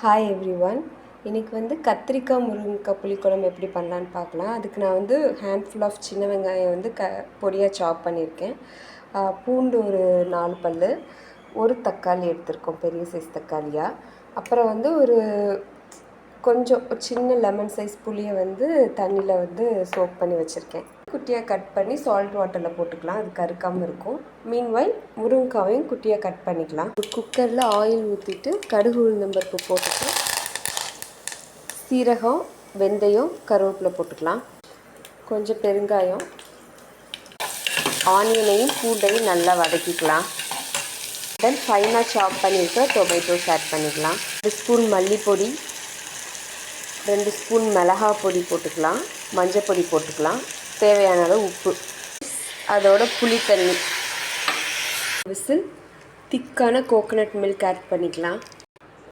Hi everyone. இன்றைக்கி கத்திரிக்காய் முருங்கைக்காய் புளிக்குழம்பு எப்படி பண்ணலான்னு பார்க்கலாம். அதுக்கு நான் ஹேண்ட்ஃபுல் ஆஃப் சின்ன வெங்காயம் பொடியாக சாப் பண்ணியிருக்கேன். பூண்டு ஒரு 4 பல், ஒரு தக்காளி எடுத்திருக்கோம், பெரிய சைஸ் தக்காளியாக. அப்புறம் ஒரு கொஞ்சம் சின்ன லெமன் சைஸ் புளியை தண்ணியில் சோக் பண்ணி வச்சுருக்கேன். குட்டியாக கட் பண்ணி சால்ட் வாட்டரில் போட்டுக்கலாம், அது கருக்காமல் இருக்கும். மீன்வைல் முருங்கைக்காவையும் குட்டியாக கட் பண்ணிக்கலாம். ஒரு குக்கரில் ஆயில் ஊற்றிட்டு கடுகு உளுந்தம்பருப்பு போட்டுட்டு சீரகம், வெந்தயம், கருவேப்பிலை போட்டுக்கலாம். கொஞ்சம் பெருங்காயம், ஆனியனையும் பூண்டையும் நல்லா வதக்கிக்கலாம். தென் ஃபைனாக சாப் பண்ணியிருக்க டொமேட்டோஸ் ஆட் பண்ணிக்கலாம். 2 ஸ்பூன் மல்லிப்பொடி, 2 ஸ்பூன் மிளகாய் பொடி போட்டுக்கலாம், மஞ்சள் பொடி போட்டுக்கலாம், தேவையான அளவு உப்பு, அதோட புளி தண்ணி, விசில் திக்கான கோகோனட் மில்க் ஆட் பண்ணிக்கலாம்.